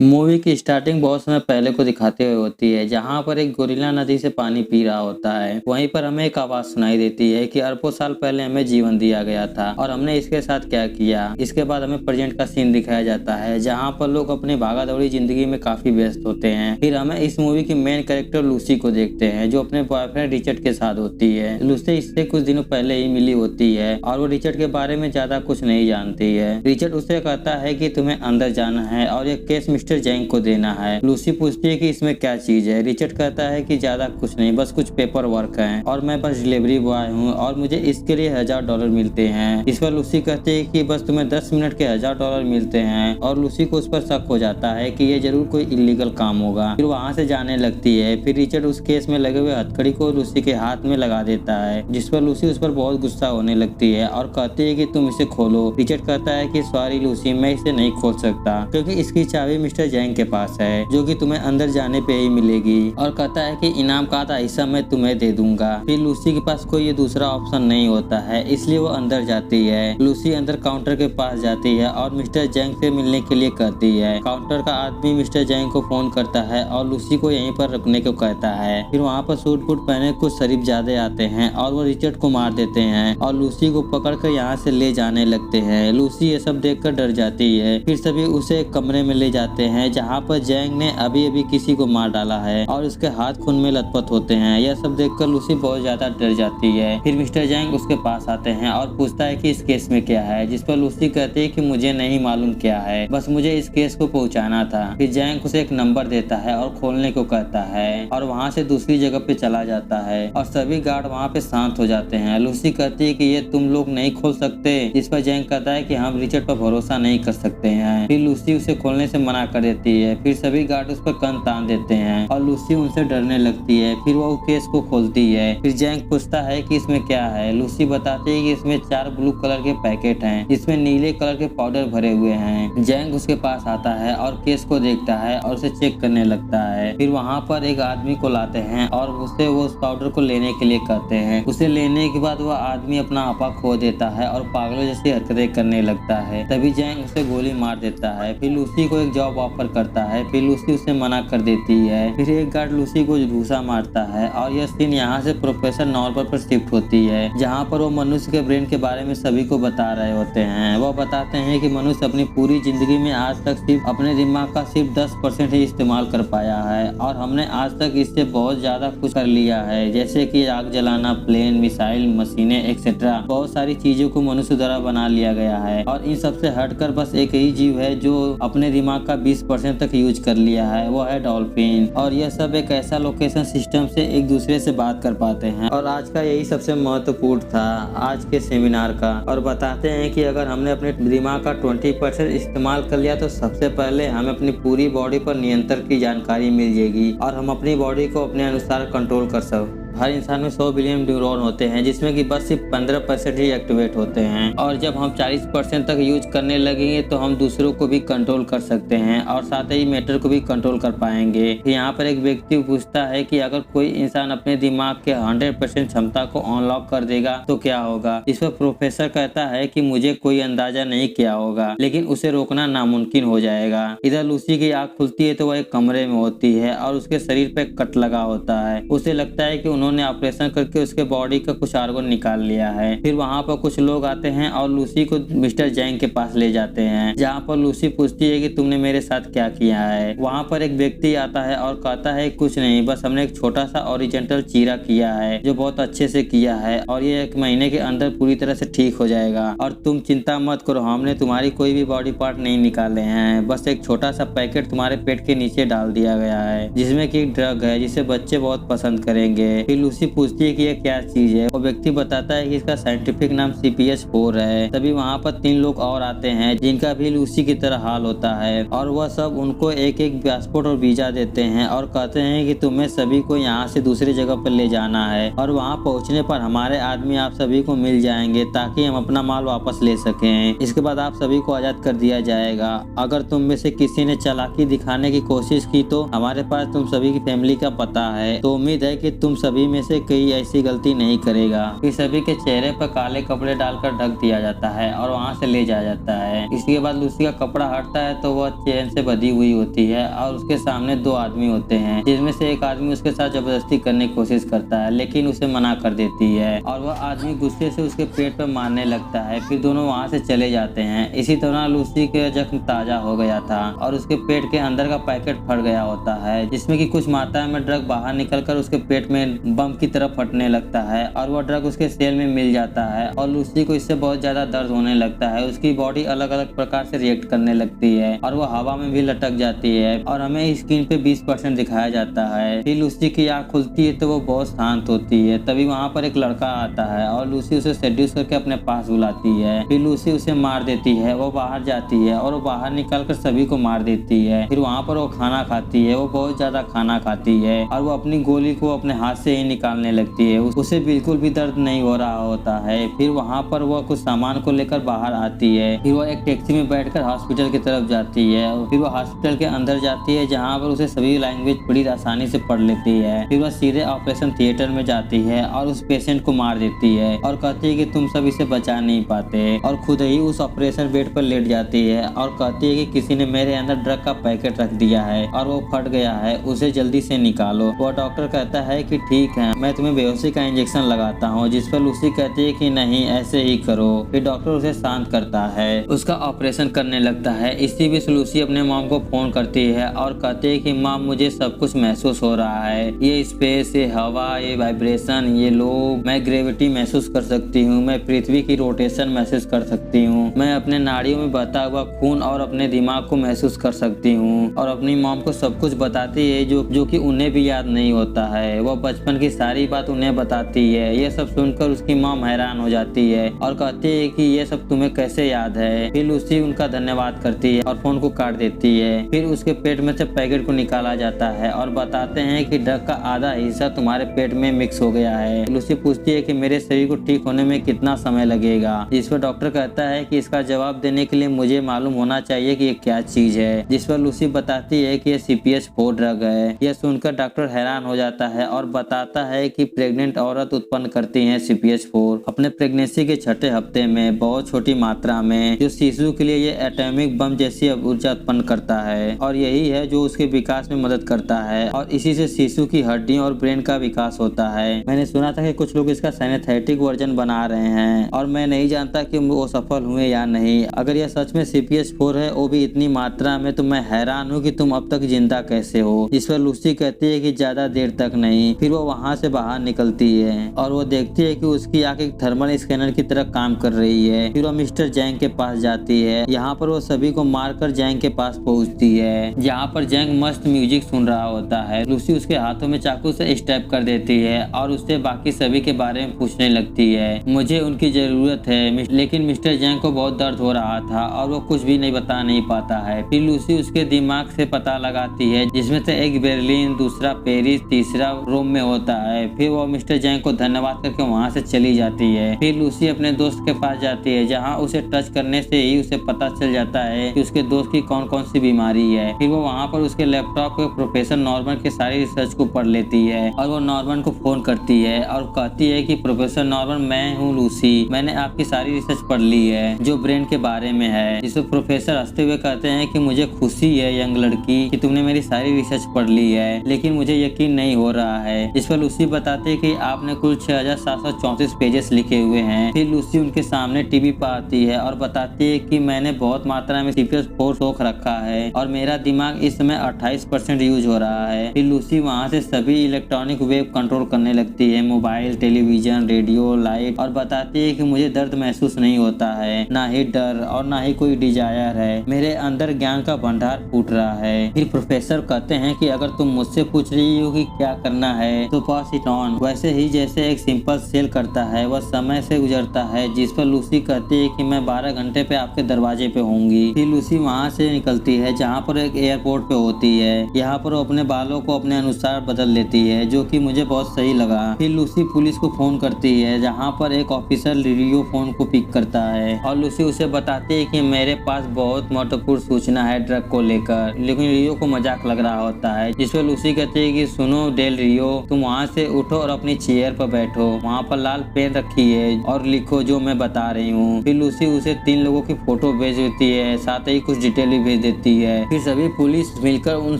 Movie की starting बहुत समय पहले को दिखाते हुए होती है, जहां पर एक गोरिल्ला नदी से पानी पी रहा होता है। वहीं पर हमें एक आवाज सुनाई देती है कि अरबों साल पहले हमें जीवन दिया गया था और हमने इसके साथ क्या किया। इसके बाद हमें प्रेजेंट का सीन दिखाया जाता है, जहां पर लोग अपनी भागादौड़ी जिंदगी में काफी व्यस्त होते हैं। फिर हमें इस मूवी की मेन कैरेक्टर लूसी को देखते हैं, जो अपने बॉयफ्रेंड रिचर्ड के साथ होती है। लूसी इससे कुछ दिनों पहले ही मिली होती है और वो रिचर्ड के बारे में ज्यादा कुछ नहीं जानती है। रिचर्ड उससे कहता है कि तुम्हें अंदर जाना है और यह केस मिस्टर जैंग को देना है। लूसी पूछती है कि इसमें क्या चीज है। रिचर्ड कहता है कि ज्यादा कुछ नहीं, बस कुछ पेपर वर्क है और मैं बस डिलीवरी बॉय हूँ और मुझे इसके लिए $1000 मिलते हैं। इस पर लूसी कहती है कि बस तुम्हें 10 मिनट के $1000 मिलते हैं और लूसी को उस पर शक हो जाता है कि ये जरूर कोई इलीगल काम होगा। फिर वहाँ से जाने लगती है। फिर रिचर्ड उस केस में लगे हुए हथकड़ी को लूसी के हाथ में लगा देता है, जिस पर लूसी उस पर बहुत गुस्सा होने लगती है और कहती है कि तुम इसे खोलो। रिचर्ड कहता है कि सॉरी लूसी, मैं इसे नहीं खोल सकता क्योंकि इसकी चाबी मिस्टर जैंग के पास है, जो कि तुम्हें अंदर जाने पे ही मिलेगी, और कहता है कि इनाम का आधा हिस्सा मैं तुम्हें दे दूंगा। फिर लूसी के पास कोई ये दूसरा ऑप्शन नहीं होता है, इसलिए वो अंदर जाती है। लूसी अंदर काउंटर के पास जाती है और मिस्टर जैंग से मिलने के लिए कहती है। काउंटर का आदमी मिस्टर जैंग को फोन करता है और लूसी को यहीं पर रुकने को कहता है। फिर वहाँ पर सूट बूट पहने कुछ शरीफजादे आते हैं और वो रिचर्ड को मार देते हैं और लूसी को पकड़कर यहाँ से ले जाने लगते हैं। लूसी ये सब देखकर डर जाती है। फिर सभी उसे एक कमरे में ले जाते हैं, जहाँ पर जैंग ने अभी अभी किसी को मार डाला है और उसके हाथ खून में लथपथ होते हैं। यह सब देखकर लूसी बहुत ज्यादा डर जाती है। फिर मिस्टर जैंग उसके पास आते हैं और पूछता है कि इस केस में क्या है, जिस पर लूसी कहती है कि मुझे नहीं मालूम क्या है, बस मुझे इस केस को पहुंचाना था। फिर जैंग उसे एक नंबर देता है और खोलने को कहता है और वहाँ से दूसरी जगह पे चला जाता है और सभी गार्ड वहाँ पे शांत हो जाते हैं। लूसी कहती है कि ये तुम लोग नहीं खोल सकते, जिस पर जैंग कहता है कि हम रिचर्ड पर भरोसा नहीं कर सकते हैं। फिर लूसी उसे खोलने से मना कर देती है। फिर सभी गार्ड उस पर कन तान देते हैं और लूसी उनसे डरने लगती है। फिर वो केस को खोलती है। फिर जैंग पूछता है कि इसमें क्या है। लूसी बताती है कि इसमें 4 ब्लू कलर के पैकेट हैं, जिसमें नीले कलर के पाउडर भरे हुए हैं। जैंग उसके पास आता है और केस को देखता है और उसे चेक करने लगता है। फिर वहाँ पर एक आदमी को लाते हैं और उससे वो उस पाउडर को लेने के लिए कहते हैं। उसे लेने के बाद वह आदमी अपना आपा खो देता है और पागलों जैसी हरकतें करने लगता है। तभी जैंग उसे गोली मार देता है। फिर लूसी को एक जॉब ऑफर करता है। फिर लूसी उसे मना कर देती है। फिर एक गार्ड लूसी को घूसा मारता है और यह सीन यहाँ से प्रोफेसर नॉर्मल पर शिफ्ट होती है, जहाँ पर वो मनुष्य के ब्रेन के बारे में सभी को बता रहे होते हैं। वो बताते हैं कि मनुष्य अपनी पूरी जिंदगी में आज तक सिर्फ अपने दिमाग का सिर्फ 10% ही इस्तेमाल कर पाया है और हमने आज तक इससे बहुत ज्यादा कुछ कर लिया है, जैसे कि आग जलाना, प्लेन, मिसाइल, मशीनें एक्सेट्रा। बहुत सारी चीजों को मनुष्य द्वारा बना लिया गया है और इन सबसे हटकर बस एक ही जीव है जो अपने दिमाग का 20% तक यूज कर लिया है, वो है डॉल्फिन। और यह सब एक ऐसा लोकेशन सिस्टम से एक दूसरे से बात कर पाते हैं। और आज का यही सबसे महत्वपूर्ण था आज के सेमिनार का। और बताते हैं कि अगर हमने अपने दिमाग का 20% इस्तेमाल कर लिया तो सबसे पहले हमें अपनी पूरी बॉडी पर नियंत्रण की जानकारी मिल जाएगी और हम अपनी बॉडी को अपने अनुसार कंट्रोल कर सकते। हर इंसान में 100 बिलियन न्यूरॉन होते हैं, जिसमें कि बस सिर्फ 15% ही एक्टिवेट होते हैं और जब हम 40% तक यूज करने लगेंगे तो हम दूसरों को भी कंट्रोल कर सकते हैं और साथ ही मैटर को भी कंट्रोल कर पाएंगे। यहाँ पर एक व्यक्ति पूछता है कि अगर कोई इंसान अपने दिमाग के 100% क्षमता को अनलॉक कर देगा तो क्या होगा। इस पर प्रोफेसर कहता है कि मुझे कोई अंदाजा नहीं क्या होगा, लेकिन उसे रोकना नामुमकिन हो जाएगा। इधर लूसी की आँख खुलती है तो वह एक कमरे में होती है और उसके शरीर पे कट लगा होता है। उसे लगता है कि उन्होंने ऑपरेशन करके उसके बॉडी का कुछ आर्गन निकाल लिया है। फिर वहाँ पर कुछ लोग आते हैं और लूसी को मिस्टर जैंग के पास ले जाते हैं, जहाँ पर लूसी पूछती है कि तुमने मेरे साथ क्या किया है। वहाँ पर एक व्यक्ति आता है और कहता है कुछ नहीं, बस हमने एक छोटा सा ओरिजेंटल चीरा किया है जो बहुत अच्छे से किया है और ये 1 महीने के अंदर पूरी तरह से ठीक हो जाएगा और तुम चिंता मत करो, हमने तुम्हारी कोई भी बॉडी पार्ट नहीं निकाले हैं, बस एक छोटा सा पैकेट तुम्हारे पेट के नीचे डाल दिया गया है जिसमें कि ड्रग है जिसे बच्चे बहुत पसंद करेंगे। फिर लूसी पूछती है कि ये क्या चीज है। वो व्यक्ति बताता है कि इसका साइंटिफिक नाम CPH4 है। तभी वहाँ पर 3 लोग और आते हैं जिनका भी लूसी की तरह हाल होता है और वह सब उनको एक एक पासपोर्ट और वीजा देते हैं और कहते हैं कि तुम्हें सभी को यहाँ से दूसरी जगह पर ले जाना है और वहाँ पहुँचने पर हमारे आदमी आप सभी को मिल जाएंगे ताकि हम अपना माल वापस ले सकें। इसके बाद आप सभी को आजाद कर दिया जाएगा। अगर तुम में से किसी ने चालाकी दिखाने की कोशिश की तो हमारे पास तुम सभी की फैमिली का पता है, तो उम्मीद है कि तुम सभी सभी में से कोई ऐसी गलती नहीं करेगा। फिर सभी के चेहरे पर काले कपड़े डालकर ढक दिया जाता है और वहाँ से ले जाया जाता है। इसके बाद लूसी का कपड़ा हटता है तो वह चेन से बंधी हुई होती है और उसके सामने दो आदमी होते हैं, जिसमें से एक आदमी उसके साथ जबरदस्ती करने की कोशिश करता है लेकिन उसे मना कर देती है और वह आदमी गुस्से से उसके पेट पर मारने लगता है। फिर दोनों वहाँ से चले जाते हैं। इसी तरह लूसी के जख्म ताजा हो गया था और उसके पेट के अंदर का पैकेट फट गया होता है, जिसमें कि कुछ मात्रा में ड्रग बाहर निकलकर उसके पेट में बम की तरह फटने लगता है और वह ड्रग उसके सेल में मिल जाता है और लूसी को इससे बहुत ज्यादा दर्द होने लगता है। उसकी बॉडी अलग अलग प्रकार से रिएक्ट करने लगती है और वह हवा में भी लटक जाती है और हमें स्क्रीन पे 20% दिखाया जाता है। फिर लूसी की आँख खुलती है तो वो बहुत शांत होती है। तभी वहाँ पर एक लड़का आता है और लूसी उसे सेड्यूस करके अपने पास बुलाती है। फिर लूसी उसे मार देती है। वो बाहर जाती है और वो बाहर निकलकर सभी को मार देती है। फिर वहाँ पर वो खाना खाती है। वो बहुत ज्यादा खाना खाती है और वो अपनी गोली को अपने हाथ से ही निकालने लगती है। उसे बिल्कुल भी दर्द नहीं हो रहा होता है। फिर वहाँ पर वो कुछ सामान को लेकर बाहर आती है। फिर वो एक टैक्सी में बैठकर हॉस्पिटल की तरफ जाती है। फिर वो हॉस्पिटल के अंदर जाती है जहाँ पर उसे सभी लैंग्वेज बड़ी आसानी से पढ़ लेती है। फिर वह सीधे ऑपरेशन थिएटर में जाती है और उस पेशेंट को मार देती है और कहती है कि तुम सब इसे बचा नहीं पाते और खुद ही उस ऑपरेशन बेड पर लेट जाती है और कहती है कि किसी ने मेरे अंदर ड्रग का पैकेट रख दिया है और वो फट गया है, उसे जल्दी से निकालो। वो डॉक्टर कहता है कि ठीक है, मैं तुम्हें बेहोशी का इंजेक्शन लगाता हूँ, जिस पर लूसी कहती है कि नहीं, ऐसे ही करो। फिर डॉक्टर उसे शांत करता है, उसका ऑपरेशन करने लगता है। इसी बीच लूसी अपने मॉम को फोन करती है और कहती है कि मॉम, मुझे सब कुछ महसूस हो रहा है, ये स्पेस, ये हवा, ये वाइब्रेशन, ये लोग, मैं ग्रेविटी महसूस कर सकती हूँ, मैं पृथ्वी की रोटेशन महसूस कर सकती हूँ, मैं अपने नाड़ियों में बहता हुआ खून और अपने दिमाग को महसूस कर सकती हूँ। और अपनी मॉम को सब कुछ बताती है जो कि उन्हें भी याद नहीं होता है। वह बचपन की सारी बात उन्हें बताती है। ये सब सुनकर उसकी मॉम हैरान हो जाती है और कहती है कि ये सब तुम्हें कैसे याद है। फिर लूसी उनका धन्यवाद करती है और फोन को काट देती है। फिर उसके पेट में से पैकेट को निकाला जाता है और बताते हैं कि ड्रग का आधा हिस्सा तुम्हारे पेट में मिक्स हो गया है। लूसी पूछती है कि मेरे शरीर को ठीक होने में कितना समय लगेगा, जिस पर डॉक्टर कहता है कि इसका जवाब देने के लिए मुझे मालूम होना चाहिए कि ये क्या चीज है। जिस पर लूसी बताती है कि ये CPS-4 ड्रग है। यह सुनकर डॉक्टर हैरान हो जाता है और बताता है कि प्रेग्नेंट औरत उत्पन्न करती है CPS-4 अपने प्रेगनेंसी के छठे हफ्ते में बहुत छोटी मात्रा में, जो शिशु के लिए ये एटॉमिक बम जैसी ऊर्जा उत्पन्न करता है और यही है जो उसके विकास में मदद करता है और इसी से शिशु की हड्डियों और ब्रेन का विकास होता है। मैंने सुना था कि कुछ लोग इसका सिंथेटिक वर्जन बना रहे हैं और मैं नहीं जानता कि वो सफल हुए या नहीं। अगर यह सच में CPS-4 है, वो भी इतनी मात्रा में, तो मैं हैरान हूँ कि तुम अब तक जिंदा कैसे हो। इस पर लूसी कहती है कि ज्यादा देर तक नहीं। फिर वो वहाँ से बाहर निकलती है और वो देखती है कि उसकी आंख एक थर्मल स्कैनर की तरह काम कर रही है। फिर वो मिस्टर जैंग के पास जाती है। यहाँ पर वो सभी को मारकर जैंग के पास पहुँचती है, जहाँ पर जैंग मस्त म्यूजिक सुन रहा होता है। लूसी उसके हाथों में चाकू से स्टैब कर देती है और उससे बाकी सभी के बारे में पूछने लगती है। मुझे उनकी जरूरत है, लेकिन मिस्टर जैंग को बहुत दर्द हो रहा था और वो कुछ भी नहीं बता नहीं पाता है। फिर लूसी उसके दिमाग से पता लगाती है, जिसमें से एक बर्लिन, दूसरा पेरिस, तीसरा रोम में होता है। फिर वो मिस्टर जैंग को धन्यवाद करके वहाँ से चली जाती है। फिर लूसी अपने दोस्त के पास जाती है, जहाँ उसे टच करने से ही उसे पता चल जाता है कि उसके दोस्त की कौन कौन सी बीमारी है। फिर वो वहाँ पर उसके लैपटॉप पे प्रोफेसर नॉर्मन के सारी रिसर्च को पढ़ लेती है और वो नॉर्मन को फोन करती है और कहती है कि प्रोफेसर नॉर्मन, मैं हूँ लूसी, मैंने आपकी सारी रिसर्च पढ़ ली है जो ब्रेन के बारे में है। जिसको प्रोफेसर हंसते हुए कहते हैं कि मुझे खुशी है यंग लड़की कि तुमने मेरी सारी रिसर्च पढ़ ली है, लेकिन मुझे यकीन नहीं हो रहा है। इस पर लूसी बताती है कि आपने कुल 6734 पेजेस लिखे हुए हैं। फिर लूसी उनके सामने टीवी पर आती है और बताती है कि मैंने बहुत मात्रा में CPS-4 सोख रखा है और मेरा दिमाग इस समय 28% यूज हो रहा है। फिर लूसी वहाँ से सभी इलेक्ट्रॉनिक वेव कंट्रोल करने लगती है, मोबाइल, टेलीविजन, रेडियो, लाइट, और बताती है कि मुझे दर्द महसूस नहीं होता है, ना ही डर और ना ही कोई डिजायर है। मेरे अंदर ज्ञान का भंडार फूट रहा है। फिर प्रोफेसर कहते हैं कि अगर तुम मुझसे पूछ रही हो कि क्या करना है तो पास इट ऑन, वैसे ही जैसे एक सिंपल सेल करता है वह समय से गुजरता है। जिस पर लूसी कहती है कि मैं 12 घंटे पे आपके दरवाजे पे होंगी। फिर लूसी वहाँ से निकलती है, जहाँ पर एक एयरपोर्ट पे होती है। यहाँ पर वो अपने बालों को अपने अनुसार बदल लेती है, जो कि मुझे बहुत सही लगा। फिर लूसी पुलिस को फोन करती है, जहाँ पर एक ऑफिसर रियो फोन को पिक करता है और लूसी उसे बताती है कि मेरे पास बहुत महत्वपूर्ण सूचना है ड्रग को लेकर, लेकिन रियो को मजाक लग रहा होता है। जिस पर लूसी कहती है कि सुनो डेल रियो, तुम वहाँ से उठो और अपनी चेयर पर बैठो, वहाँ पर लाल पेन रखी है और लिखो जो मैं बता रही हूँ। फिर लूसी उसे 3 लोगों की फोटो भेज देती है, साथ ही कुछ डिटेल भी भेज देती है। फिर सभी पुलिस मिलकर उन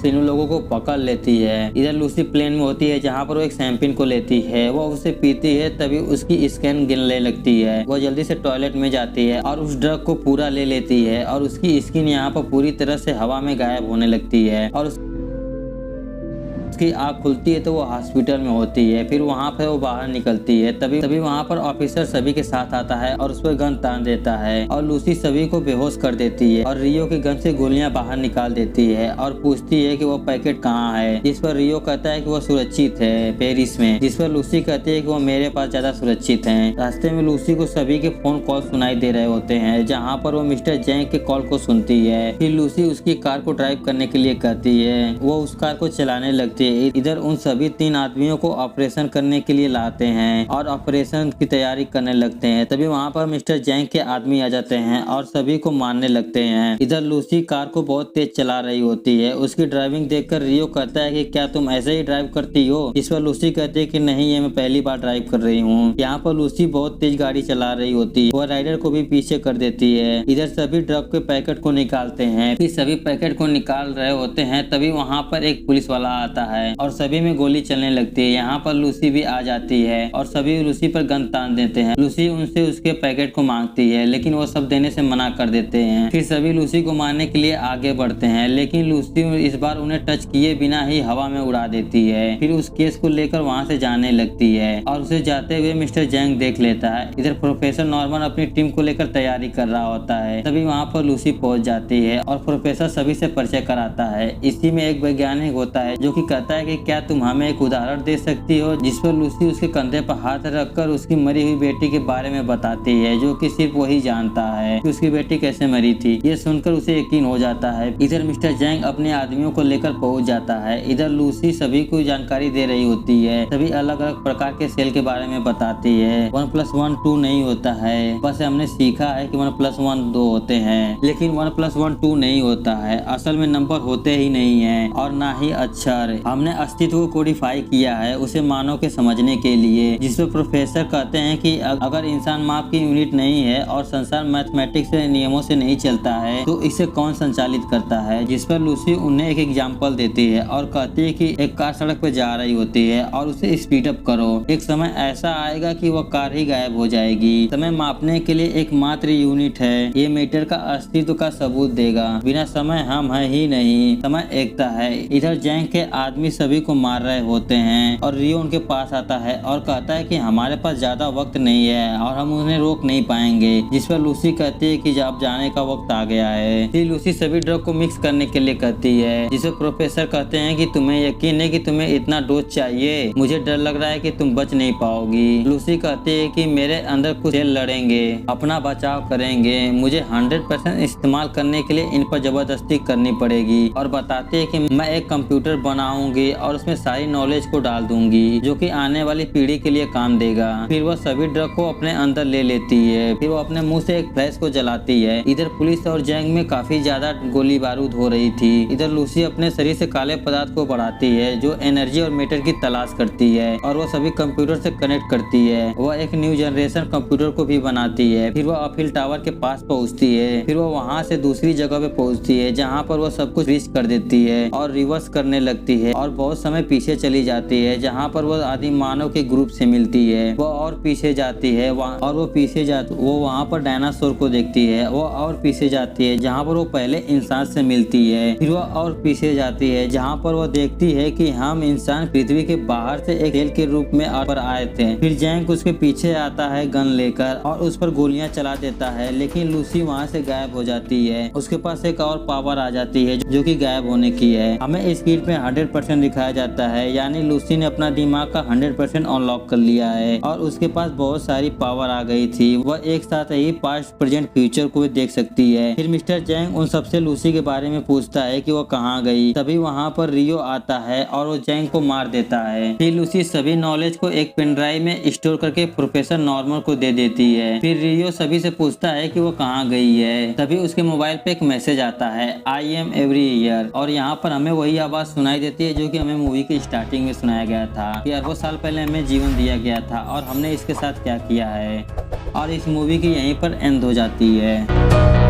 तीनों लोगों को पकड़ लेती है। इधर लूसी प्लेन में होती है जहाँ पर वो एक शैंपेन को लेती है, वो उसे पीती है, तभी उसकी स्किन गिरने लगती है। वो जल्दी से टॉयलेट में जाती है और उस ड्रग को पूरा ले लेती है और उसकी स्किन यहाँ पर पूरी तरह से हवा में गायब होने लगती है और उसकी आँख खुलती है तो वो हॉस्पिटल में होती है। फिर वहाँ पे वो बाहर निकलती है, तभी वहाँ पर ऑफिसर सभी के साथ आता है और उस पर गन तान देता है और लूसी सभी को बेहोश कर देती है और रियो की गन से गोलियां बाहर निकाल देती है और पूछती है कि वो पैकेट कहाँ है, जिस पर रियो कहता है कि वो सुरक्षित है पेरिस में, जिस पर लूसी कहती है कि वो मेरे पास ज्यादा सुरक्षित है। रास्ते में लूसी को सभी के फोन कॉल सुनाई दे रहे होते हैं, जहाँ पर वो मिस्टर जैंग के कॉल को सुनती है। फिर लूसी उसकी कार को ड्राइव करने के लिए कहती है, वो उस कार को चलाने लगती है। इधर उन सभी 3 आदमियों को ऑपरेशन करने के लिए लाते हैं और ऑपरेशन की तैयारी करने लगते हैं। तभी वहाँ पर मिस्टर जैंग के आदमी आ जाते हैं और सभी को मारने लगते हैं। इधर लूसी कार को बहुत तेज चला रही होती है, उसकी ड्राइविंग देखकर रियो कहता है कि क्या तुम ऐसे ही ड्राइव करती हो, इस पर लूसी कहती है कि नहीं, ये मैं पहली बार ड्राइव कर रही हूँ। यहाँ पर लूसी बहुत तेज गाड़ी चला रही होती है, वह राइडर को भी पीछे कर देती है। इधर सभी ड्रग के पैकेट को निकालते हैं, फिर सभी पैकेट को निकाल रहे होते हैं, तभी वहाँ पर एक पुलिस वाला आता है और सभी में गोली चलने लगती है। यहाँ पर लूसी भी आ जाती है और सभी लूसी पर गन तान देते हैं। लूसी उनसे उसके पैकेट को मांगती है, लेकिन वो सब देने से मना कर देते हैं। फिर सभी लूसी को मारने के लिए आगे बढ़ते हैं, लेकिन लूसी इस बार उन्हें टच किए बिना ही हवा में उड़ा देती है। फिर उस केस को लेकर वहाँ से जाने लगती है और उसे जाते हुए मिस्टर जैंग देख लेता है। इधर प्रोफेसर नॉर्मन अपनी टीम को लेकर तैयारी कर रहा होता है, तभी वहाँ पर लूसी पहुँच जाती है और प्रोफेसर सभी से परिचय कराता है। इसी में एक वैज्ञानिक होता है जो कि कहता है कि क्या तुम हमें एक उदाहरण दे सकती हो, जिस पर लूसी उसके कंधे पर हाथ रखकर उसकी मरी हुई बेटी के बारे में बताती है, जो कि सिर्फ वही जानता है कि उसकी बेटी कैसे मरी थी। ये सुनकर उसे यकीन हो जाता है। इधर मिस्टर जैंग अपने आदमियों को लेकर पहुंच जाता है। इधर लूसी सभी को जानकारी दे रही होती है, सभी अलग अलग प्रकार के सेल के बारे में बताती है। 1+1 2 नहीं होता है, बस हमने सीखा है कि 1+1 2 होते हैं, लेकिन 1+1 2 नहीं होता है। असल में नंबर होते ही नहीं है और ना ही अक्षर। हमने अस्तित्व को कोडिफाई किया है उसे मानव के समझने के लिए, जिसमें प्रोफेसर कहते हैं कि अगर इंसान माप की यूनिट नहीं है और संसार मैथमेटिक्स के नियमों से नहीं चलता है तो इसे कौन संचालित करता है। जिस पर लूसी उन्हें एक एग्जाम्पल देती है और कहती है कि एक कार सड़क पर जा रही होती है और उसे स्पीड अप करो, एक समय ऐसा आएगा कि वह कार ही गायब हो जाएगी। समय मापने के लिए एकमात्र यूनिट है, ये मीटर का अस्तित्व का सबूत देगा। बिना समय हम है ही नहीं, समय एकता है। इधर जैंग के आदमी सभी को मार रहे होते हैं और रियो उनके पास आता है और कहता है कि हमारे पास ज्यादा वक्त नहीं है और हम उन्हें रोक नहीं पाएंगे, जिस पर लूसी कहती है कि जब जाने का वक्त आ गया है। फिर लूसी सभी ड्रग को मिक्स करने के लिए कहती है, जिसे प्रोफेसर कहते हैं कि तुम्हें यकीन है कि तुम्हें इतना डोज चाहिए, मुझे डर लग रहा है कि तुम बच नहीं पाओगी। लूसी कहती है कि मेरे अंदर कुछ सेल लड़ेंगे, अपना बचाव करेंगे, मुझे 100% इस्तेमाल करने के लिए इन पर जबरदस्ती करनी पड़ेगी और बताती है कि मैं एक कंप्यूटर बनाऊंगी और उसमें सारी नॉलेज को डाल दूंगी जो कि आने वाली पीढ़ी के लिए काम देगा। फिर वह सभी ड्रग को अपने अंदर ले लेती है, फिर वो अपने मुंह से एक फ्लैश को जलाती है। इधर पुलिस और जैंग में काफी ज्यादा गोली बारूद हो रही थी। इधर लूसी अपने शरीर से काले पदार्थ को बढ़ाती है जो एनर्जी और मैटर की तलाश करती है और वह सभी कंप्यूटर से कनेक्ट करती है। वह एक न्यू जनरेशन कंप्यूटर को भी बनाती है। फिर वह अपील टावर के पास पहुँचती है, फिर वह वहाँ से दूसरी जगह पे पहुँचती है जहाँ पर वह सब कुछ रिस्क कर देती है और रिवर्स करने लगती है और बहुत समय पीछे चली जाती है, जहाँ पर वह आदि मानव के ग्रुप से मिलती है। वह और पीछे जाती है और वो वहाँ पर डायनासोर को देखती है। वो और पीछे जाती है जहाँ पर वो पहले इंसान से मिलती है। फिर वह और पीछे जाती है जहाँ पर वह देखती है कि हम इंसान पृथ्वी के बाहर से एक खेल के रूप में पर आए थे। फिर जैंग उसके पीछे आता है गन लेकर और उस पर गोलियां चला देता है, लेकिन लूसी वहाँ से गायब हो जाती है। उसके पास एक और पावर आ जाती है जो कि गायब होने की है। हमें इस गीत में 100% दिखाया जाता है, यानी लूसी ने अपना दिमाग का 100% अनलॉक कर लिया है और उसके पास बहुत सारी पावर आ गई थी। वह एक साथ ही पास्ट, प्रेजेंट, फ्यूचर को भी देख सकती है। फिर मिस्टर जैंग उन सबसे लूसी के बारे में पूछता है कि वो कहाँ गई। तभी वहाँ पर रियो आता है और वो जैंग को मार देता है। फिर लूसी सभी नॉलेज को एक पेन ड्राइव में स्टोर करके प्रोफेसर नॉर्मन को दे देती है। फिर रियो सभी से पूछता है कि वो कहाँ गई है। तभी उसके मोबाइल पे एक मैसेज आता है, आई एम एवरी ईयर, और यहाँ पर हमें वही आवाज सुनाई देती है जो कि हमें मूवी की स्टार्टिंग में सुनाया गया था कि अरबों साल पहले हमें जीवन दिया गया था और हमने इसके साथ क्या किया है, और इस मूवी की यहीं पर एंड हो जाती है।